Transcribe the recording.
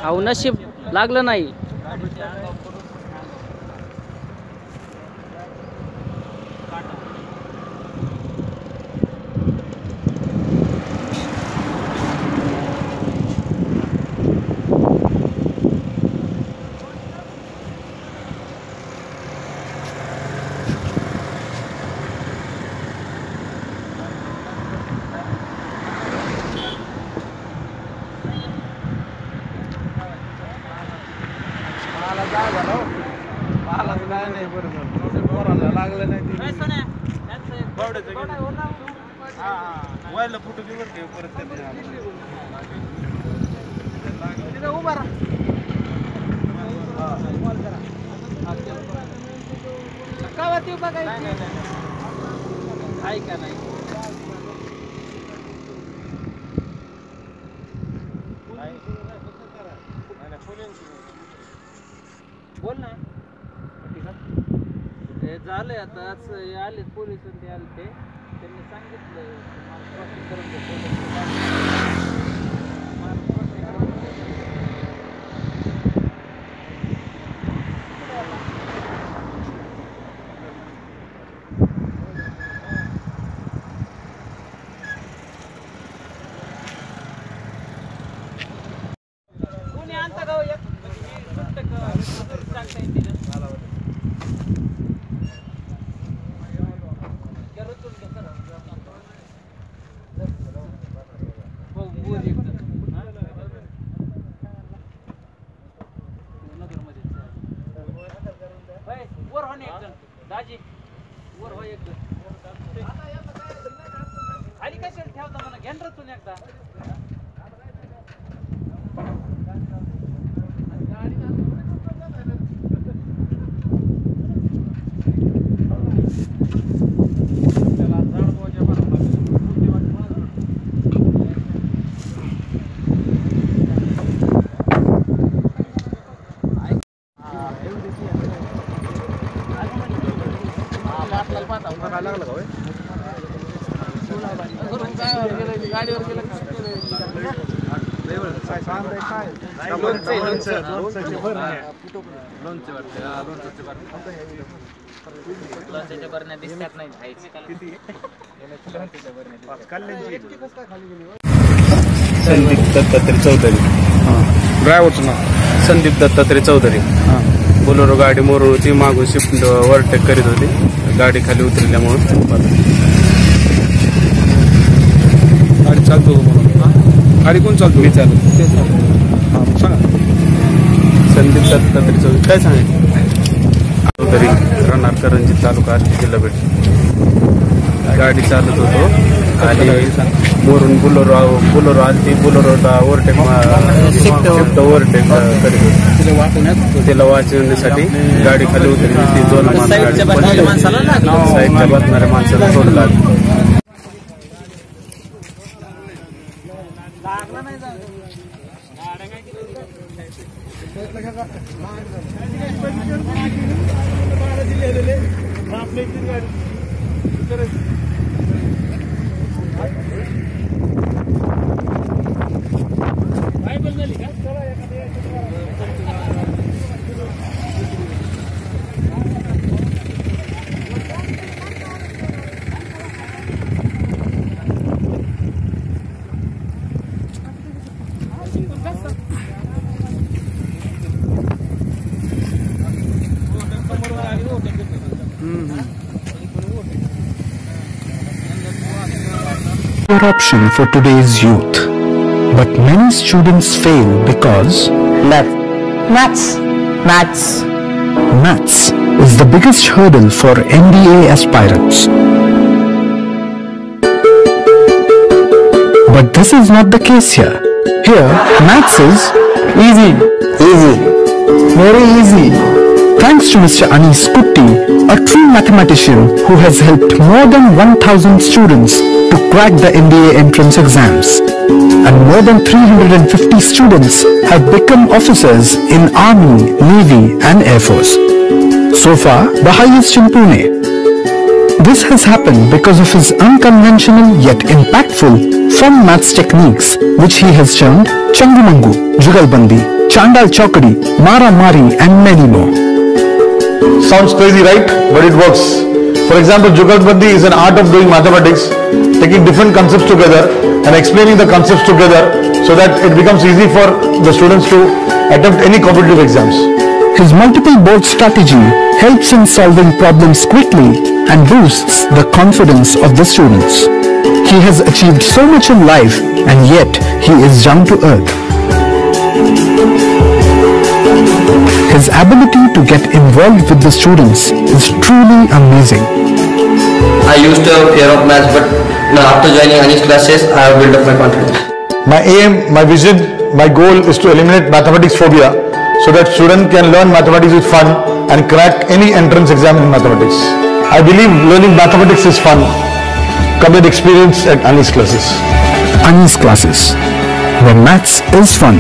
अहो नशीब लागलं नाही. व्हायला फोटो घेऊन परत उभा राहा. गावात येऊ बघायचं आहे का नाही. बोल ना. हे झालंय आता आले पोलीस ते आले ते त्यांनी सांगितलं कोणी आणता गाव एक सांगता येईल. दाजी वर हो एक खाली कशाला ठेवता म्हणा घेण रचून एकदा. गाडीवर गेलं लोणच्याच्या बरण्या दिसतात नाही. संदीप दत्तात्रय चौधरी. ड्रायव्हरचं नाव संदीप दत्तात्रय चौधरी. बोलेरो गाडी मोरळूची मागून शिफ्ट ओव्हरटेक करीत होती. गाडी खाली उतरल्यामुळे गाडी चालतो. गाडी कोण चालतो? मी चालू. सांगा. संदीप दत्तात्रय चौधरी. काय सांगायचं? चौधरी राहणार करंजी तालुका आष्टी जिल्हा भेट. गाडी चालत होतो आणि मोरून बुलोरो आली. बुलोरोला ओव्हरटेक ओव्हरटेक करीत होती. तिला वाचवण्यासाठी गाडी खाली उतरली. ती दोन साईडच्या बसणाऱ्या माणसाला सोडला. Option for today's youth, but many students fail because maths is the biggest hurdle for MBA aspirants. But this is not the case here. Here, maths is easy, very easy. Thanks to Mr. Anis Kutti, a true mathematician who has helped more than 1,000 students to crack the MBA entrance exams. And more than 350 students have become officers in Army, Navy and Air Force. So far, the highest in Pune. This has happened because of his unconventional yet impactful From maths techniques which he has termed Changumangu, Jugalbandi, Chandal Chaukadi, Mara Mari and many more. Sounds crazy, right? But it works. For example, Jugalbandi is an art of doing mathematics, taking different concepts together and explaining the concepts together so that it becomes easy for the students to attempt any competitive exams. His multiple board strategy helps in solving problems quickly and boosts the confidence of the students. He has achieved so much in life and yet he is down to earth. His ability to get involved with the students is truly amazing. I used to have fear of maths, but now after joining Anish classes, I have built up my confidence. My aim, my vision, my goal is to eliminate mathematics phobia so that students can learn mathematics with fun and crack any entrance exam in mathematics. I believe learning mathematics is fun. Come and experience at Anish classes. Anish classes, where maths is fun.